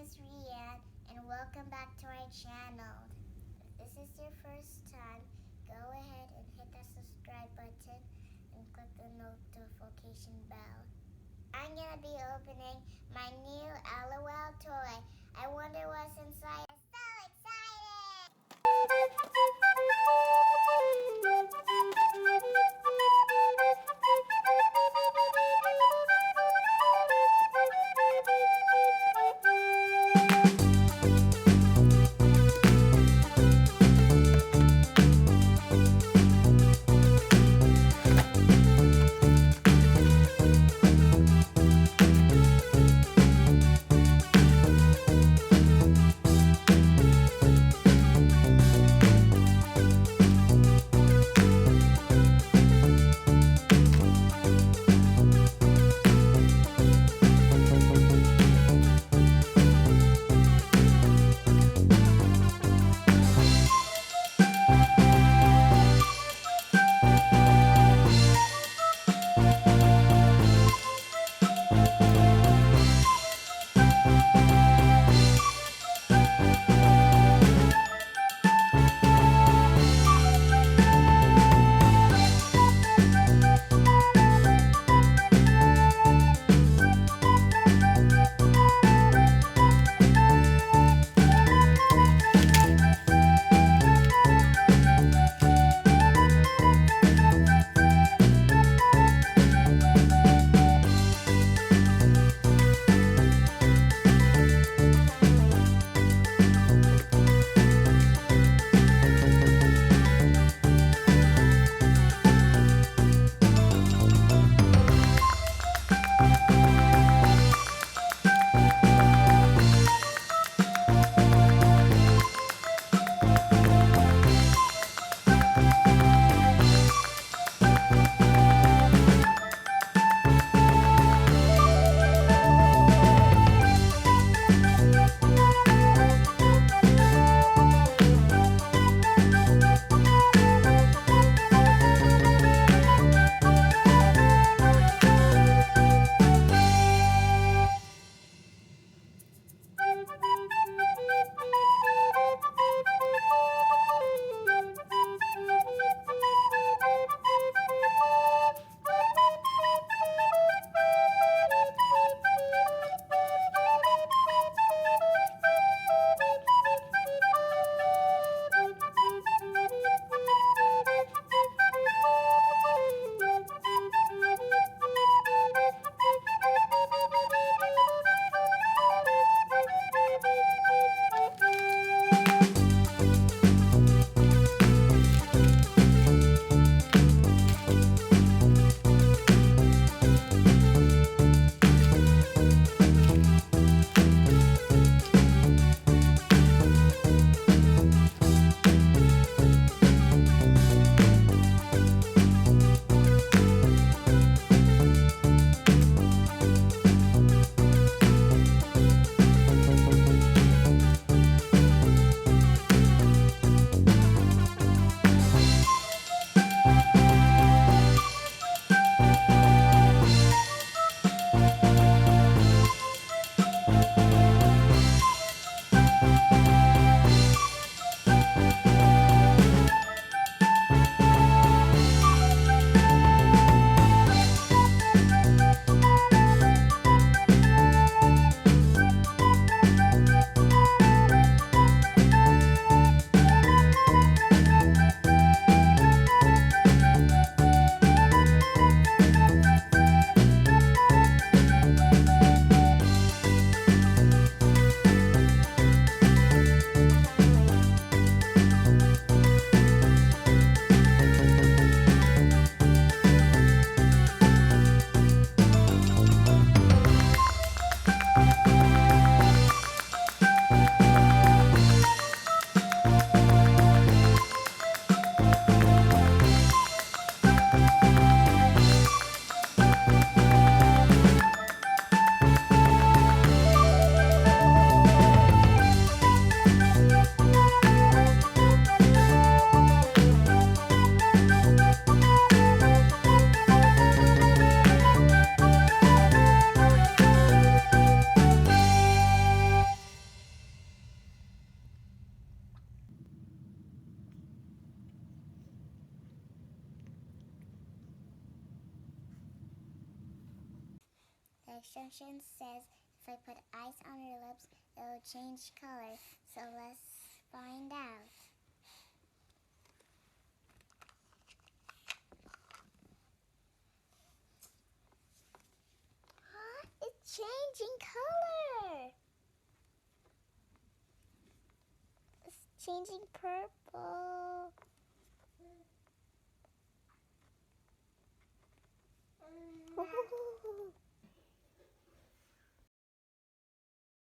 is Reanne and welcome back to our channel. If this is your first time, go ahead and hit that subscribe button and click the notification bell. I'm gonna be opening my new LOL toy. I wonder what's inside. I'm so excited! The instruction says if I put ice on your lips, it will change color. So let's find out. Huh? It's changing color. It's changing purple.